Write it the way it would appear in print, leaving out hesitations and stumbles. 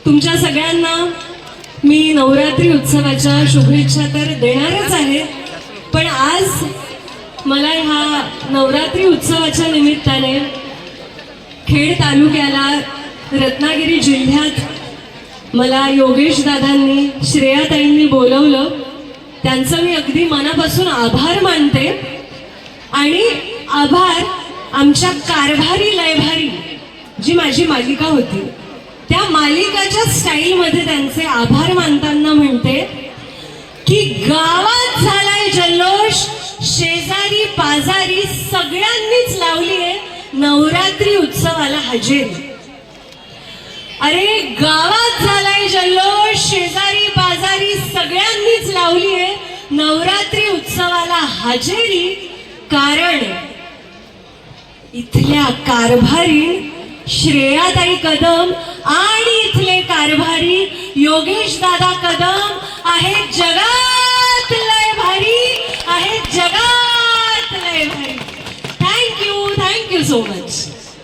तुमच्या सगळ्यांना मी नवरात्री उत्सवाच्या शुभेच्छा तर देणारच आहे, पण आज मला ह्या नवरात्री उत्सवाच्या निमित्ताने खेड तालुक्याला रत्नागिरी जिल्ह्यात मला योगेश दादांनी श्रेयाताईंनी बोलवलं. त्यांचं मी अगदी मनापासून आभार मानते. आणि आभार आमच्या कारभारी लयभारी जी माझी मालिका होती त्या मालिकाच्या स्टाईलमध्ये त्यांचे आभार मानताना म्हणते की गावात झालाय जल्लोष, शेजारी पाजारी सगळ्यांनीच लावली आहे नवरात्री उत्सवाला हजेरी. अरे गावात झालाय जल्लोष, शेजारी पाजारी सगळ्यांनीच लावली आहे नवरात्री उत्सवाला हजेरी. कारण इथल्या कारभारी श्रेयाताई कदम आणि इथले कारभारी योगेश दादा कदम आहेत जगात लय भारी, आहेत जगात लय भारी. Thank you so much.